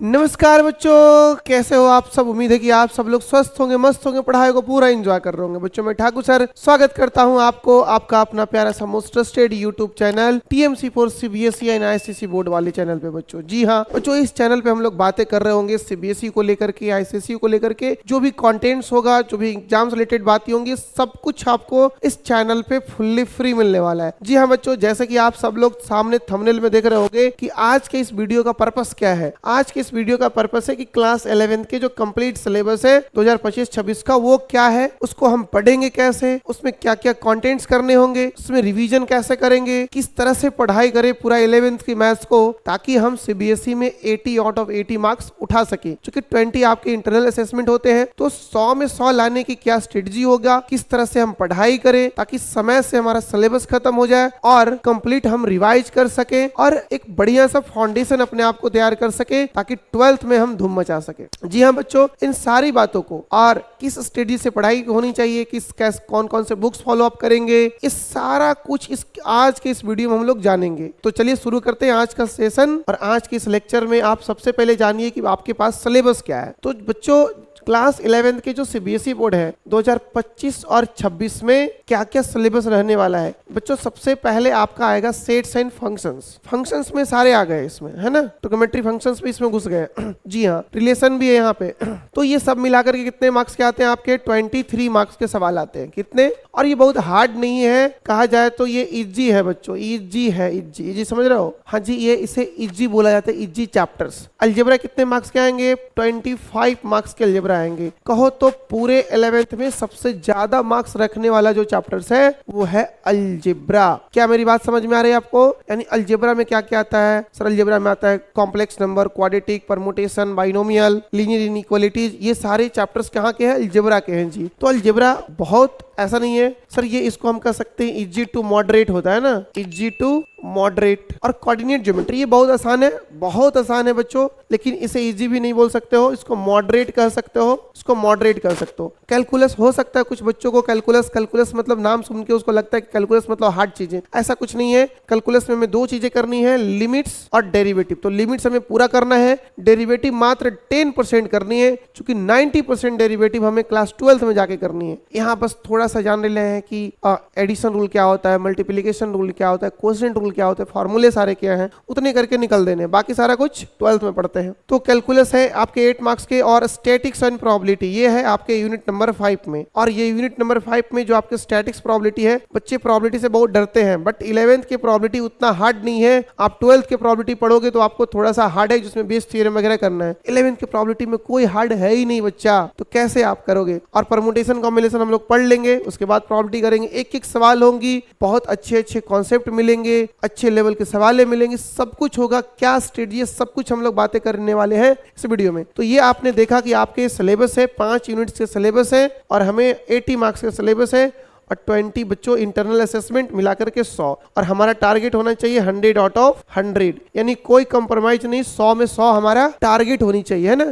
नमस्कार बच्चों, कैसे हो आप सब। उम्मीद है कि आप सब लोग स्वस्थ होंगे, मस्त होंगे, पढ़ाई को पूरा एंजॉय कर रहे होंगे। बच्चों मैं ठाकुर सर स्वागत करता हूं आपको, आपका अपना प्यारा सा most trusted YouTube channel TMC for CBSE and ICSE board वाले चैनल पे। बच्चों जी हाँ बच्चों, इस चैनल पे हम लोग बातें कर रहे होंगे सीबीएसई को लेकर के, आईसीएसई को लेकर के, जो भी कॉन्टेंट्स होगा, जो भी एग्जाम से रिलेटेड बातें होंगी, सब कुछ आपको इस चैनल पे फुल्ली फ्री मिलने वाला है। जी हाँ बच्चों, जैसे कि आप सब लोग सामने थंबनेल में देख रहे होंगे कि आज के इस वीडियो का पर्पस क्या है। आज के इस वीडियो का पर्पस है कि क्लास 11 के जो कंप्लीट सिलेबस है 2025-26 का, वो क्या है, उसको हम पढ़ेंगे कैसे, उसमें क्या क्या कंटेंट्स करने होंगे, उसमें रिवीजन कैसे करेंगे, किस तरह से पढ़ाई करें पूरा 11th की मैथ्स को, ताकि हम सीबीएसई में 80 आउट ऑफ 80 मार्क्स उठा सके। क्योंकि 20 आपके इंटरनल असेसमेंट होते हैं, तो 100 में 100 लाने की क्या स्ट्रेटजी होगा, किस तरह से हम पढ़ाई करें ताकि समय से हमारा सिलेबस खत्म हो जाए और कंप्लीट हम रिवाइज कर सके और एक बढ़िया सा फाउंडेशन अपने आप को तैयार कर सके, ताकि 12th में हम धूम मचा सके। जी हाँ बच्चों, इन सारी बातों को और किस स्टडी से पढ़ाई होनी चाहिए, कौन कौन से बुक्स फॉलो अप करेंगे, इस सारा कुछ इस आज के इस वीडियो में हम लोग जानेंगे। तो चलिए शुरू करते हैं आज का सेशन। और आज के इस लेक्चर में आप सबसे पहले जानिए कि आपके पास सिलेबस क्या है। तो बच्चों क्लास 11 के जो सीबीएसई बोर्ड है 2025 और 26 में क्या क्या सिलेबस रहने वाला है। बच्चों सबसे पहले आपका आएगा सेट्स एंड फंक्शंस। फंक्शंस में सारे आ गए इसमें, है ना, ट्रिग्नोमेट्री फंक्शंस भी इसमें घुस गए। जी हाँ, रिलेशन भी है यहाँ पे। तो ये सब मिलाकर के कितने मार्क्स के आते हैं आपके 23 मार्क्स के सवाल आते हैं। कितने? और ये बहुत हार्ड नहीं है, कहा जाए तो ये इजी है बच्चों, इजी है। इजी समझ रहे हो? हाँ जी, ये इसे इजी बोला जाता है, इजी चैप्टर्स। अलजेब्रा कितने मार्क्स के आएंगे? 25 मार्क्स के अलजेब्रा आएंगे। कहो तो पूरे 11th में सबसे ज्यादा मार्क्स रखने वाला जो चैप्टर्स है वो है अलजेब्रा। क्या मेरी बात समझ में आ रही है आपको? यानी अलजेब्रा में क्या क्या आता है सर? अलजेब्रा में आता है complex number, quadratic, permutation, binomial, linear inequalities. ये सारे चैप्टर्स कहाँ के हैं? अलजेब्रा के हैं जी। तो अलजेब्रा बहुत ऐसा नहीं है सर, ये इसको हम कह सकते हैं इजी टू मॉडरेट होता है ना, इजी टू मॉडरेट। और कोऑर्डिनेट ज्योमेट्री ये बहुत आसान है, बहुत आसान है बच्चों, लेकिन इसे इजी भी नहीं बोल सकते हो, इसको मॉडरेट कह सकते हो, इसको मॉडरेट कर सकते हो। कैलकुलस हो सकता है कुछ बच्चों को कैलकुलस मतलब नाम सुन के उसको लगता है कि कैलकुलस मतलब हार्ड चीजें, ऐसा कुछ नहीं है। कैलकुलस में हमें दो चीजें करनी है, लिमिट्स और डेरिवेटिव। तो लिमिट्स हमें पूरा करना है, डेरिवेटिव मात्र 10% करनी है, क्योंकि 90% डेरिवेटिव हमें क्लास 12th में जाके करनी है। यहाँ बस थोड़ा सा जान ले हैं कि एडिशन रूल क्या होता है, मल्टीप्लिकेशन रूल क्या होता है, कोएफिशिएंट रूल क्या होता है, फार्मूले सारे क्या हैं, उतने करके निकल देने, बाकी सारा कुछ 12th में पढ़ते हैं। तो कैलकुलस है आपके 8 मार्क्स के, और स्टैटिक्स एंड प्रोबेबिलिटी ये है आपके यूनिट नंबर 5 में। और ये यूनिट नंबर 5 में जो आपके स्टैटिक्स प्रोबेबिलिटी है, बच्चे प्रोबेबिलिटी से बहुत डरते हैं, बट 11th के प्रोबेबिलिटी उतना हार्ड नहीं है। आप 12th के प्रोबेबिलिटी पढ़ोगे तो आपको थोड़ा सा हार्ड है, जिसमें बेस थ्योरम वगैरह करना है। 11th के प्रोबेबिलिटी में कोई हार्ड है ही नहीं बच्चा, तो कैसे आप करोगे? और परमुटेशन कॉम्बिनेशन हम लोग पढ़ लेंगे, उसके बाद प्रोबेबिलिटी करेंगे। एक एक सवाल होंगी, बहुत अच्छे अच्छे कॉन्सेप्ट मिलेंगे, अच्छे लेवल के सवाल मिलेंगे, सब कुछ होगा। क्या स्ट्रेटजी, सब कुछ हम लोग बातें करने वाले हैं इस वीडियो में। तो ये आपने देखा कि आपके सिलेबस है, 5 यूनिट्स के सिलेबस है, और हमें 80 मार्क्स का सिलेबस है, और 20 बच्चों इंटरनल असेसमेंट मिलाकर के 100। और हमारा टारगेट होना चाहिए 100 आउट ऑफ 100, यानी कोई कंप्रोमाइज नहीं, 100 में 100 हमारा टारगेट होनी चाहिए, है ना।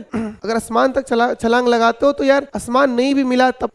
अगर आसमान तक छलांग लगाते हो तो यार आसमान नहीं भी मिला तब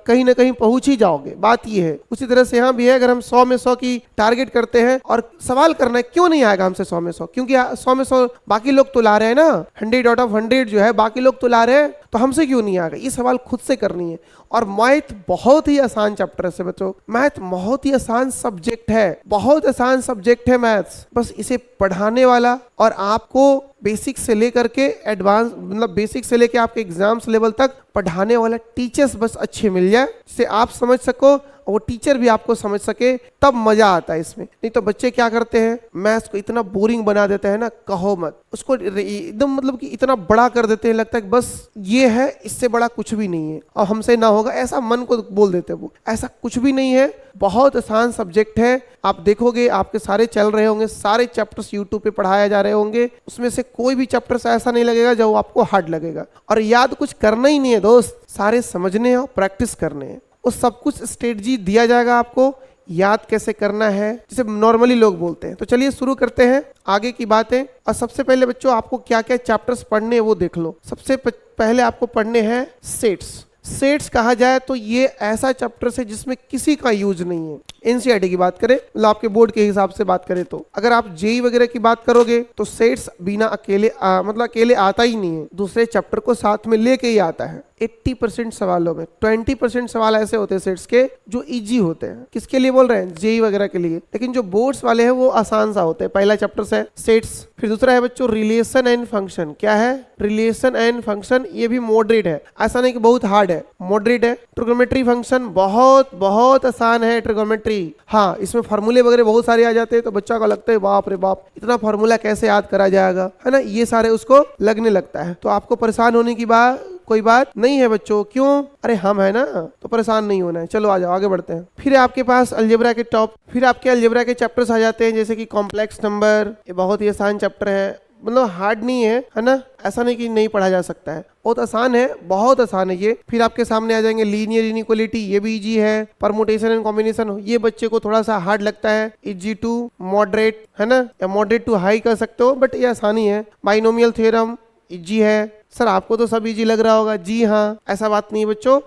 कहीं ना कहीं पहुंच ही जाओगे, बात ये है। उसी तरह से यहाँ भी है, अगर हम 100 में 100 की टारगेट करते हैं और सवाल करना है, क्यों नहीं आएगा हमसे 100 में 100? क्योंकि 100 में 100 बाकी लोग तो ला रहे हैं ना, 100 आउट ऑफ 100 जो है बाकी लोग तो ला रहे हैं, तो हमसे क्यों नहीं आएगा? ये सवाल खुद से करनी है। और मैथ बहुत ही आसान चैप्टर है बच्चों, मैथ बहुत ही आसान सब्जेक्ट है, बहुत आसान सब्जेक्ट है मैथ्स। बस इसे पढ़ाने वाला और आपको बेसिक से लेकर के एडवांस, मतलब बेसिक से लेकर आपके एग्जाम्स लेवल तक पढ़ाने वाला टीचर्स बस अच्छे मिल जाए, जिससे आप समझ सको और वो टीचर भी आपको समझ सके, तब मजा आता है इसमें। नहीं तो बच्चे क्या करते हैं, मैथ्स को इतना बोरिंग बना देते हैं ना, कहो मत। उसको एकदम मतलब कि इतना बड़ा कर देते हैं, लगता है कि बस ये है, इससे बड़ा कुछ भी नहीं है और हमसे ना होगा, ऐसा मन को बोल देते हैं वो। ऐसा कुछ भी नहीं है, बहुत आसान सब्जेक्ट है। आप देखोगे आपके सारे चल रहे होंगे, सारे चैप्टर्स यूट्यूब पे पढ़ाए जा रहे होंगे, उसमें से कोई भी चैप्टर्स ऐसा नहीं लगेगा जो आपको हार्ड लगेगा। और याद कुछ करना ही नहीं है दोस्त, सारे समझने हैं और प्रैक्टिस करने हैं। उस सब कुछ स्ट्रेटजी दिया जाएगा आपको, याद कैसे करना है, जिसे नॉर्मली लोग बोलते हैं। तो चलिए शुरू करते हैं आगे की बातें। और सबसे पहले बच्चों आपको क्या क्या चैप्टर्स पढ़ने हैं वो देख लो। सबसे पहले आपको पढ़ने हैं सेट्स। सेट्स कहा जाए तो ये ऐसा चैप्टर है जिसमें किसी का यूज नहीं है। एनसीईआरटी की बात करें, मतलब आपके बोर्ड के हिसाब से बात करें तो। अगर आप जेई वगैरह की बात करोगे तो सेट्स बिना अकेले मतलब अकेले आता ही नहीं है, दूसरे चैप्टर को साथ में लेके ही आता है। 80% सवालों में 20% सवाल ऐसे होते हैं सेट्स के जो इजी होते हैं। किसके लिए बोल रहे हैं? जेई वगैरह के लिए। लेकिन जो बोर्ड्स वाले हैं वो आसान सा होते हैं। पहला चैप्टर है सेट्स, फिर दूसरा है बच्चों रिलेशन एंड फंक्शन। क्या है? Relation and function. ये भी मॉडरेट है, ऐसा नहीं कि बहुत हार्ड है, मॉडरेट है। ट्रिग्नोमेट्री फंक्शन बहुत बहुत आसान है ट्रिग्नोमेट्री। हाँ, इसमें फार्मूले वगैरह बहुत सारे आ जाते हैं तो बच्चा को लगता है बाप रे बाप इतना फार्मूला कैसे याद करा जाएगा, है ना, ये सारे उसको लगने लगता है। तो आपको परेशान होने की कोई बात नहीं है बच्चों। क्यों? अरे हम है ना, तो परेशान नहीं होना है। चलो आ जाओ, आगे बढ़ते हैं। फिर आपके पास अलजेब्रा के फिर आपके अलजेब्रा के चैप्टर्स आ जाते हैं, जैसे कि कॉम्प्लेक्स नंबर। ये बहुत ही आसान चैप्टर है, मतलब हार्ड नहीं है ना, ऐसा नहीं कि नहीं पढ़ा जा सकता है, बहुत आसान है, बहुत आसान है ये। फिर आपके सामने आ जाएंगे लीनियर इनइक्वालिटी, ये भी इजी है। परमुटेशन एंड कॉम्बिनेशन, ये बच्चे को थोड़ा सा हार्ड लगता है। इजी टू मॉडरेट, है ना, या मॉडरेट टू हाई कर सकते हो, बट ये आसानी है। बाइनोमियल थ्योरम इजी है। सर आपको तो सब इजी लग रहा होगा। जी हाँ, ऐसा बात नहीं है बच्चों,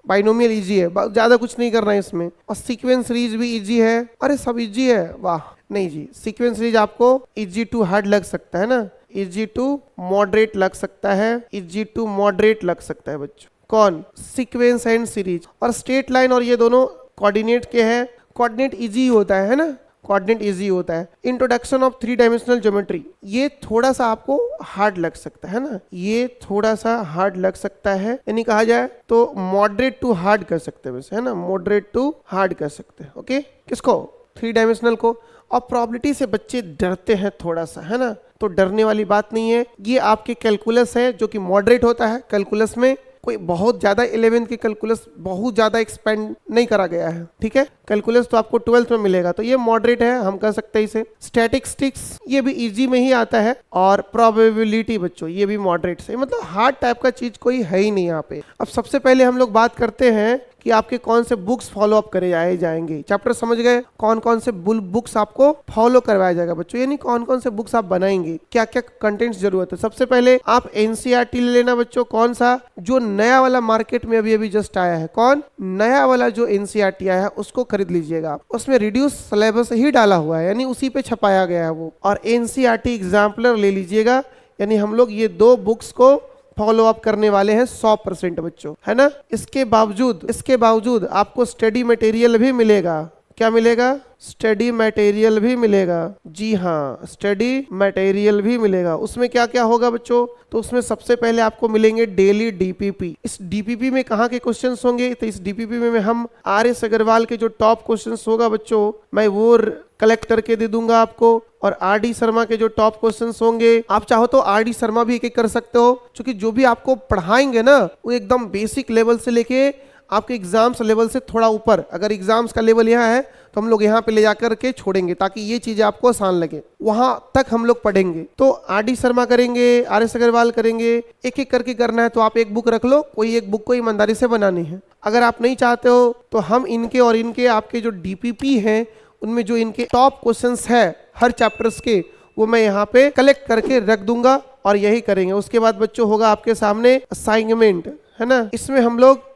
बाइनोमियल इजी है, ज्यादा कुछ नहीं करना है इसमें। और सीक्वेंस सीरीज भी इजी है। अरे सब इजी है, वाह। नहीं जी, सीक्वेंस सीरीज आपको इजी टू हार्ड लग सकता है ना, इजी टू मॉडरेट लग सकता है, इजी टू मॉडरेट लग सकता है बच्चों। कौन? Sequence and series. और स्ट्रेट लाइन और ये दोनों कोऑर्डिनेट के हैं, कोऑर्डिनेट इजी होता है ना, कोऑर्डिनेट इजी होता है। इंट्रोडक्शन ऑफ 3 डायमेंशनल ज्योमेट्री, ये थोड़ा सा आपको हार्ड लग सकता है ना, ये थोड़ा सा हार्ड लग सकता है, यानी कहा जाए तो मॉडरेट टू हार्ड कर सकते हैं वैसे, है ना, मॉडरेट टू हार्ड कर सकते हैं। ओके, किसको? 3 डायमेंशनल को। और प्रोबेबिलिटी से बच्चे डरते हैं थोड़ा सा, है ना, तो डरने वाली बात नहीं है। ये आपके कैलकुलस है जो कि मॉडरेट होता है। कैलकुलस में कोई बहुत ज्यादा 11th की कैलकुलस बहुत ज्यादा एक्सपेंड नहीं करा गया है, ठीक है। कैलकुलस तो आपको 12th में मिलेगा, तो ये मॉडरेट है, हम कह सकते हैं इसे। स्टैटिस्टिक्स ये भी इजी में ही आता है। और प्रोबेबिलिटी बच्चों ये भी मॉडरेट से, मतलब हार्ड टाइप का चीज कोई है ही नहीं यहाँ पे। अब सबसे पहले हम लोग बात करते हैं कि आपके कौन से बुक्स फॉलो अप करे जाएंगे। चैप्टर समझ गए, कौन कौन से बुक्स आपको फॉलो करवाया जाएगा बच्चों, यानी कौन कौन से बुक्स आप बनाएंगे, क्या क्या कंटेंट्स जरूरत है। सबसे पहले आप एनसीईआरटी ले लेना बच्चों, कौन सा? जो नया वाला मार्केट में अभी अभी जस्ट आया है। कौन? नया वाला जो एनसीईआरटी आया है उसको खरीद लीजिएगा। उसमें रिड्यूस सिलेबस ही डाला हुआ है, यानी उसी पे छपाया गया है वो। और एनसीईआरटी एग्जाम्पलर ले लीजिएगा, यानी हम लोग ये 2 बुक्स को फॉलो अप करने वाले हैं 100% बच्चों, है ना। इसके बावजूद आपको स्टडी मटेरियल भी मिलेगा। क्या मिलेगा? स्टडी मटेरियल भी मिलेगा। जी हाँ, स्टडी मटेरियल भी मिलेगा। उसमें क्या क्या होगा बच्चों? तो उसमें सबसे पहले आपको मिलेंगे डेली डीपीपी। इस डीपीपी में कहाँ के क्वेश्चंस होंगे? तो इस डीपीपी में हम आर.एस. अग्रवाल के जो टॉप क्वेश्चंस होगा बच्चों, मैं वो कलेक्ट करके दे दूंगा आपको। और आर.डी. शर्मा के जो टॉप क्वेश्चंस होंगे, आप चाहो तो आर.डी. शर्मा भी एक एक कर सकते हो, क्योंकि जो भी आपको पढ़ाएंगे ना वो एकदम बेसिक लेवल से लेके आपके एग्जाम्स लेवल से थोड़ा ऊपर। अगर एग्जाम्स का लेवल यहाँ है तो हम लोग यहाँ पे ले जाकर के छोड़ेंगे, ताकि ये चीजें आपको आसान लगे। वहां तक हम लोग पढ़ेंगे। तो आर.डी. शर्मा करेंगे, आर.एस. अग्रवाल करेंगे, एक एक करके करना है। तो आप एक बुक रख लो, कोई एक बुक को ईमानदारी से बनानी है। अगर आप नहीं चाहते हो तो हम इनके और इनके आपके जो डीपीपी हैं उनमें जो इनके टॉप क्वेश्चंस है हर चैप्टर्स के, वो मैं यहाँ पे कलेक्ट करके रख दूंगा और यही करेंगे। उसके बाद बच्चों होगा आपके सामने असाइनमेंट, है ना। इसमें हम लोग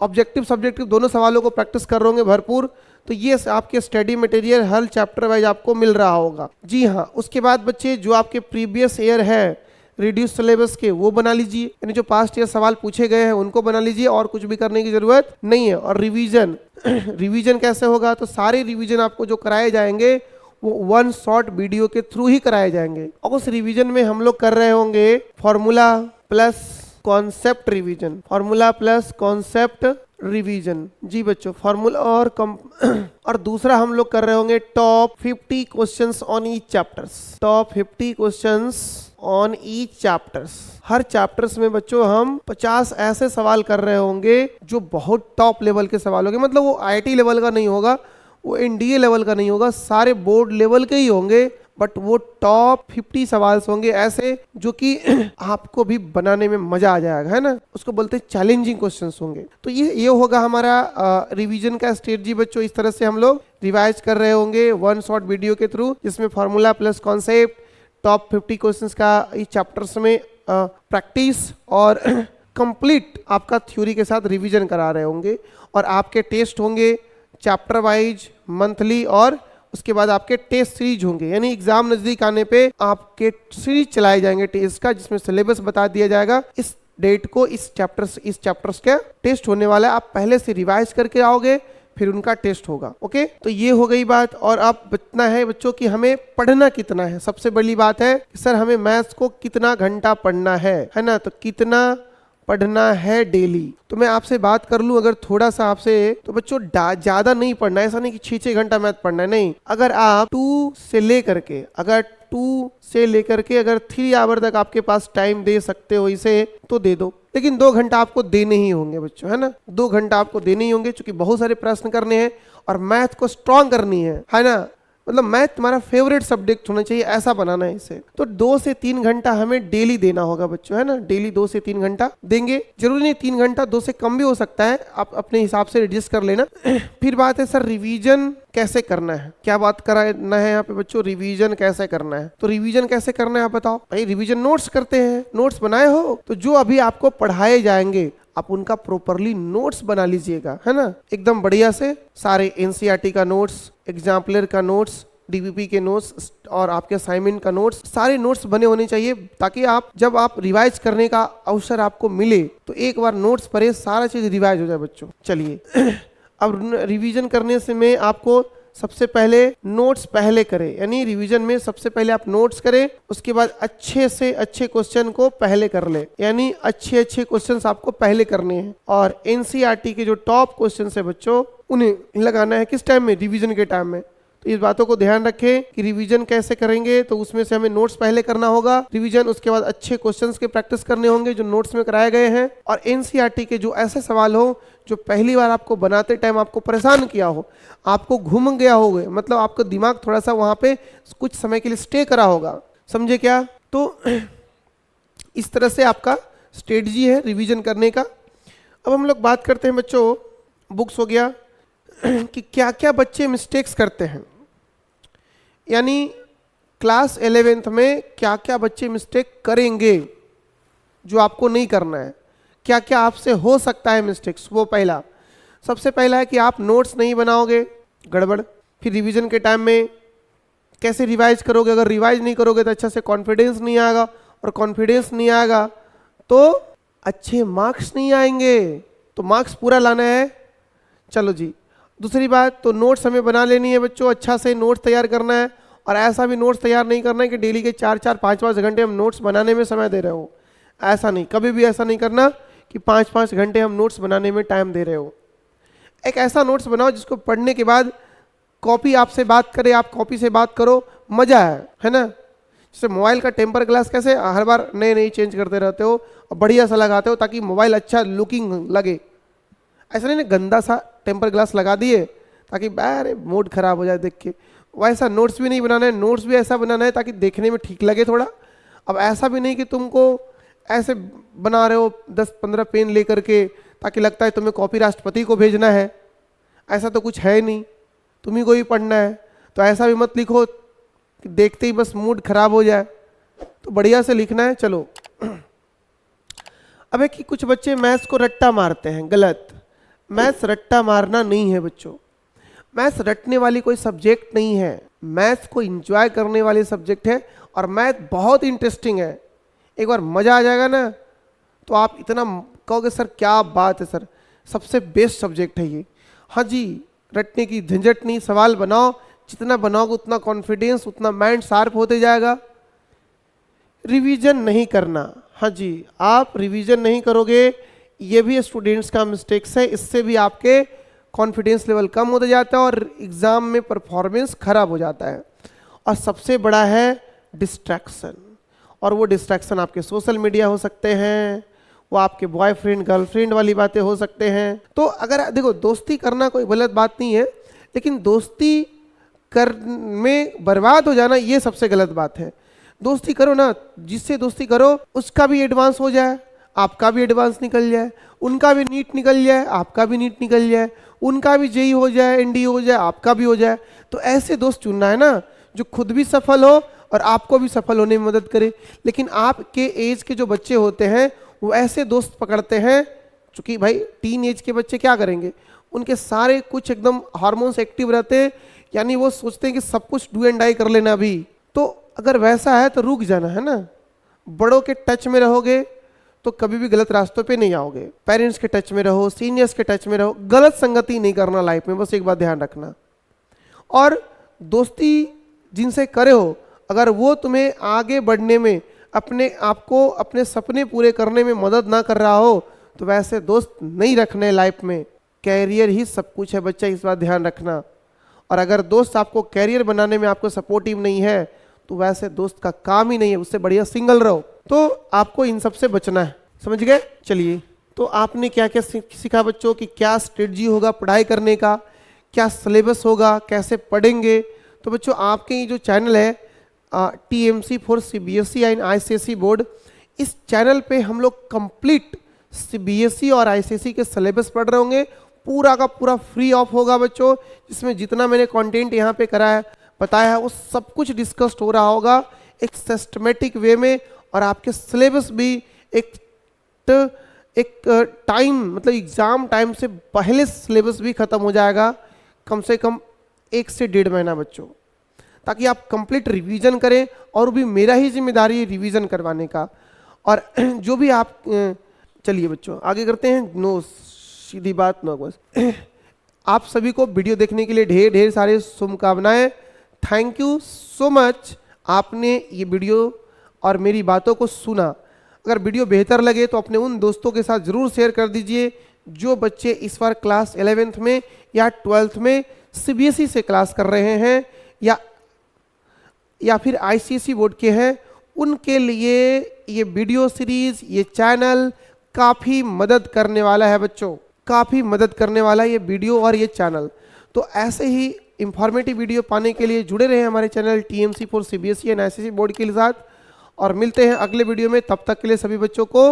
ऑब्जेक्टिव सब्जेक्टिव दोनों सवालों को प्रैक्टिस कर रहे होंगे भरपूर। तो ये आपके स्टडी मटेरियल हर चैप्टर वाइज आपको मिल रहा होगा। जी हाँ, उसके बाद बच्चे जो आपके प्रीवियस ईयर है रिड्यूस सिलेबस के, वो बना लीजिए, यानी जो पास्ट ईयर सवाल पूछे गए हैं उनको बना लीजिए, और कुछ भी करने की जरूरत नहीं है। और रिवीजन रिवीजन कैसे होगा? तो सारे रिवीजन आपको जो कराए जाएंगे वो 1 शॉर्ट वीडियो के थ्रू ही कराए जाएंगे। और उस रिवीजन में हम लोग कर रहे होंगे formula plus concept revision, formula plus concept revision. जी बच्चों, फॉर्मूला और दूसरा हम लोग कर रहे होंगे top 50 questions on each chapters, top 50 questions on each chapters. हर चैप्टर्स में बच्चों हम 50 ऐसे सवाल कर रहे होंगे जो बहुत टॉप लेवल के सवाल होंगे। मतलब वो आईआईटी लेवल का नहीं होगा, वो एनडीए लेवल का नहीं होगा, सारे बोर्ड लेवल के ही होंगे, बट वो टॉप 50 सवाल होंगे ऐसे जो कि आपको भी बनाने में मजा आ जाएगा, है ना। उसको बोलते हैं चैलेंजिंग क्वेश्चंस होंगे। तो ये होगा हमारा रिवीजन का स्ट्रेटजी बच्चों। इस तरह से हम लोग रिवाइज कर रहे होंगे 1 शॉर्ट वीडियो के थ्रू, जिसमें formula plus concept, top 50 questions का इस चैप्टर्स में प्रैक्टिस और कंप्लीट आपका थ्योरी के साथ रिवीजन करा रहे होंगे। और आपके टेस्ट होंगे चैप्टर वाइज, मंथली, और उसके बाद आपके टेस्ट सीरीज होंगे। यानी एग्जाम नजदीक आने पे आपके सीरीज चलाए जाएंगे टेस्ट का, जिसमें सिलेबस बता दिया जाएगा। इस डेट को इस चैप्टर्स का टेस्ट होने वाला है। आप पहले से रिवाइज करके आओगे, फिर उनका टेस्ट होगा। ओके, तो ये हो गई बात। और अब इतना है बच्चों कि हमें पढ़ना कितना है। सबसे बड़ी बात है कि सर हमें मैथ्स को कितना घंटा पढ़ना है ना। तो कितना पढ़ना है डेली। तो मैं आपसे बात कर लूं अगर थोड़ा सा आपसे, तो बच्चों ज्यादा नहीं पढ़ना है। ऐसा नहीं कि 6-6 घंटा मैथ पढ़ना है, नहीं। अगर आप 2 से लेकर के अगर 3 आवर तक आपके पास टाइम दे सकते हो इसे, तो दे दो। लेकिन 2 घंटा आपको देने ही होंगे बच्चों, है ना। 2 घंटा आपको देने ही होंगे, क्योंकि बहुत सारे प्रश्न करने हैं और मैथ को स्ट्रॉन्ग करनी है ना। मतलब मैथ तुम्हारा फेवरेट सब्जेक्ट होना चाहिए, ऐसा बनाना है इसे। तो 2 से 3 घंटा हमें डेली देना होगा बच्चों, है ना। डेली 2 से 3 घंटा देंगे। जरूरी नहीं 3 घंटा, 2 से कम भी हो सकता है, आप अपने हिसाब से एडजस्ट कर लेना। फिर बात है सर रिवीजन कैसे करना है। क्या बात करना है यहाँ पे बच्चों, रिवीजन कैसे करना है। तो रिवीजन कैसे करना है आप बताओ भाई। रिवीजन नोट्स करते हैं, नोट्स बनाए हो तो जो अभी आपको पढ़ाए जाएंगे आप उनका प्रॉपरली नोट्स बना लीजिएगा, है ना। एकदम बढ़िया से सारे एनसीईआरटी का नोट्स, एग्जाम्पलर का नोट्स, डीबीपी के नोट्स और आपके असाइनमेंट का नोट्स, सारे नोट्स बने होने चाहिए, ताकि आप जब आप रिवाइज करने का अवसर आपको मिले तो एक बार नोट्स पढ़े, सारा चीज रिवाइज हो जाए बच्चों। चलिए अब रिवीजन करने से में आपको सबसे पहले नोट्स पहले करें। यानी रिवीजन में सबसे पहले आप नोट्स करें, उसके बाद अच्छे से अच्छे क्वेश्चन को पहले कर ले। यानी अच्छे क्वेश्चंस आपको पहले करने हैं। और एनसीईआरटी के जो टॉप क्वेश्चंस है बच्चों, उन्हें लगाना है किस टाइम में, रिवीजन के टाइम में। तो इस बातों को ध्यान रखें कि रिवीजन कैसे करेंगे। तो उसमें से हमें नोट्स पहले करना होगा रिवीजन, उसके बाद अच्छे क्वेश्चंस के प्रैक्टिस करने होंगे जो नोट्स में कराए गए हैं। और एनसीईआरटी के जो ऐसे सवाल हो जो पहली बार आपको बनाते टाइम आपको परेशान किया हो, आपको घूम गया होगा, मतलब आपका दिमाग थोड़ा सा वहां पे कुछ समय के लिए स्टे करा होगा, समझे क्या। तो इस तरह से आपका स्ट्रेटजी है रिवीजन करने का। अब हम लोग बात करते हैं बच्चों, बुक्स हो गया कि क्या क्या बच्चे मिस्टेक्स करते हैं। यानी क्लास 11th में क्या क्या बच्चे मिस्टेक करेंगे जो आपको नहीं करना है। क्या क्या आपसे हो सकता है मिस्टेक्स, वो पहला। सबसे पहला है कि आप नोट्स नहीं बनाओगे, गड़बड़। फिर रिवीजन के टाइम में कैसे रिवाइज करोगे, अगर रिवाइज नहीं करोगे तो अच्छा से कॉन्फिडेंस नहीं आएगा, और कॉन्फिडेंस नहीं आएगा तो अच्छे मार्क्स नहीं आएंगे। तो मार्क्स पूरा लाना है। चलो जी, दूसरी बात, तो नोट्स हमें बना लेनी है बच्चों, अच्छा से नोट्स तैयार करना है। और ऐसा भी नोट्स तैयार नहीं करना है कि डेली के 4-4, 5-5 घंटे हम नोट्स बनाने में समय दे रहे हो। ऐसा नहीं, कभी भी ऐसा नहीं करना कि 5-5 घंटे हम नोट्स बनाने में टाइम दे रहे हो। एक ऐसा नोट्स बनाओ जिसको पढ़ने के बाद कॉपी आपसे बात करे, आप कॉपी से बात करो, मजा है ना। जैसे मोबाइल का टेम्पर ग्लास कैसे हर बार नए चेंज करते रहते हो और बढ़िया सा लगाते हो ताकि मोबाइल अच्छा लुकिंग लगे। ऐसा नहीं ना गंदा सा टेम्पर ग्लास लगा दिए ताकि अरे मूड खराब हो जाए देख के। वैसा नोट्स भी नहीं बनाना है, नोट्स भी ऐसा बनाना है ताकि देखने में ठीक लगे थोड़ा। अब ऐसा भी नहीं कि तुमको ऐसे बना रहे हो 10-15 पेन लेकर के ताकि लगता है तुम्हें कॉपी राष्ट्रपति को भेजना है। ऐसा तो कुछ है नहीं, तुम्ही को ही पढ़ना है। तो ऐसा भी मत लिखो कि देखते ही बस मूड खराब हो जाए। तो बढ़िया से लिखना है। चलो अब है कि कुछ बच्चे मैथ्स को रट्टा मारते हैं, गलत। मैथ्स रट्टा मारना नहीं है बच्चों। मैथ्स रटने वाली कोई सब्जेक्ट नहीं है, मैथ्स को एंजॉय करने वाली सब्जेक्ट है। और मैथ बहुत इंटरेस्टिंग है, एक बार मजा आ जाएगा ना तो आप इतना कहोगे सर क्या बात है सर, सबसे बेस्ट सब्जेक्ट है ये। हाँ जी, रटने की झंझट नहीं, सवाल बनाओ, जितना बनाओगे उतना कॉन्फिडेंस, उतना माइंड शार्प होते जाएगा। रिवीजन नहीं करना, हाँ जी, आप रिवीजन नहीं करोगे, ये भी स्टूडेंट्स का मिस्टेक्स है। इससे भी आपके कॉन्फिडेंस लेवल कम होते जाता है और एग्जाम में परफॉर्मेंस खराब हो जाता है। और सबसे बड़ा है डिस्ट्रैक्शन, और वो डिस्ट्रैक्शन आपके सोशल मीडिया हो सकते हैं, वो आपके बॉयफ्रेंड गर्लफ्रेंड वाली बातें हो सकते हैं। तो अगर देखो, दोस्ती करना कोई गलत बात नहीं है, लेकिन दोस्ती कर में बर्बाद हो जाना ये सबसे गलत बात है। दोस्ती करो ना, जिससे दोस्ती करो उसका भी एडवांस हो जाए, आपका भी एडवांस निकल जाए, उनका भी नीट निकल जाए, आपका भी नीट निकल जाए, उनका भी जेई हो जाए, एनडी हो जाए, आपका भी हो जाए। तो ऐसे दोस्त चुनना है ना जो खुद भी सफल हो और आपको भी सफल होने में मदद करे। लेकिन आपके एज के जो बच्चे होते हैं वो ऐसे दोस्त पकड़ते हैं, चूंकि भाई टीन एज के बच्चे क्या करेंगे, उनके सारे कुछ एकदम हार्मोन्स एक्टिव रहते हैं, यानी वो सोचते हैं कि सब कुछ डू एंड डाई कर लेना अभी। तो अगर वैसा है तो रुक जाना है ना, बड़ों के टच में रहोगे तो कभी भी गलत रास्तों पे नहीं आओगे। पेरेंट्स के टच में रहो, सीनियर्स के टच में रहो, गलत संगति नहीं करना लाइफ में, बस एक बात ध्यान रखना। और दोस्ती जिनसे करे हो, अगर वो तुम्हें आगे बढ़ने में, अपने आप को अपने सपने पूरे करने में मदद ना कर रहा हो, तो वैसे दोस्त नहीं रखने लाइफ में। कैरियर ही सब कुछ है बच्चा, इस बात ध्यान रखना। और अगर दोस्त आपको कैरियर बनाने में आपको सपोर्टिव नहीं है तो वैसे दोस्त का काम ही नहीं है, उससे बढ़िया सिंगल रहो। तो आपको इन सब से बचना है, समझ गए। चलिए, तो आपने क्या क्या सीखा बच्चों की, क्या स्ट्रेटजी होगा पढ़ाई करने का, क्या सिलेबस होगा, कैसे पढ़ेंगे। तो बच्चों आपके ये जो चैनल है TMC for CBSE and ICSE board, इस चैनल पे हम लोग कंप्लीट CBSE और ICSE के सिलेबस पढ़ रहे होंगे, पूरा का पूरा फ्री ऑफ होगा बच्चों। जिसमें जितना मैंने कंटेंट यहाँ पे करा है, बताया है, वो सब कुछ डिस्कस्ड हो रहा होगा एक सिस्टमेटिक वे में। और आपके सिलेबस भी एक टाइम, मतलब एग्जाम टाइम से पहले सिलेबस भी खत्म हो जाएगा, कम से कम 1 से 1.5 महीना बच्चों, ताकि आप कंप्लीट रिवीजन करें। और भी मेरा ही जिम्मेदारी है रिवीजन करवाने का। और जो भी आप, चलिए बच्चों आगे करते हैं। नो, सीधी बात नो बस। आप सभी को वीडियो देखने के लिए ढेर ढेर सारे शुभकामनाएं। थैंक यू सो मच, आपने ये वीडियो और मेरी बातों को सुना। अगर वीडियो बेहतर लगे तो अपने उन दोस्तों के साथ ज़रूर शेयर कर दीजिए जो बच्चे इस बार क्लास 11th में या 12th में CBSE से क्लास कर रहे हैं या फिर ICSE बोर्ड के हैं। उनके लिए ये वीडियो सीरीज, ये चैनल काफ़ी मदद करने वाला है बच्चों, काफ़ी मदद करने वाला है ये वीडियो और ये चैनल। तो ऐसे ही इंफॉर्मेटिव वीडियो पाने के लिए जुड़े रहे हमारे channel TMC for CBSE and ICSE board के साथ। और मिलते हैं अगले वीडियो में, तब तक के लिए सभी बच्चों को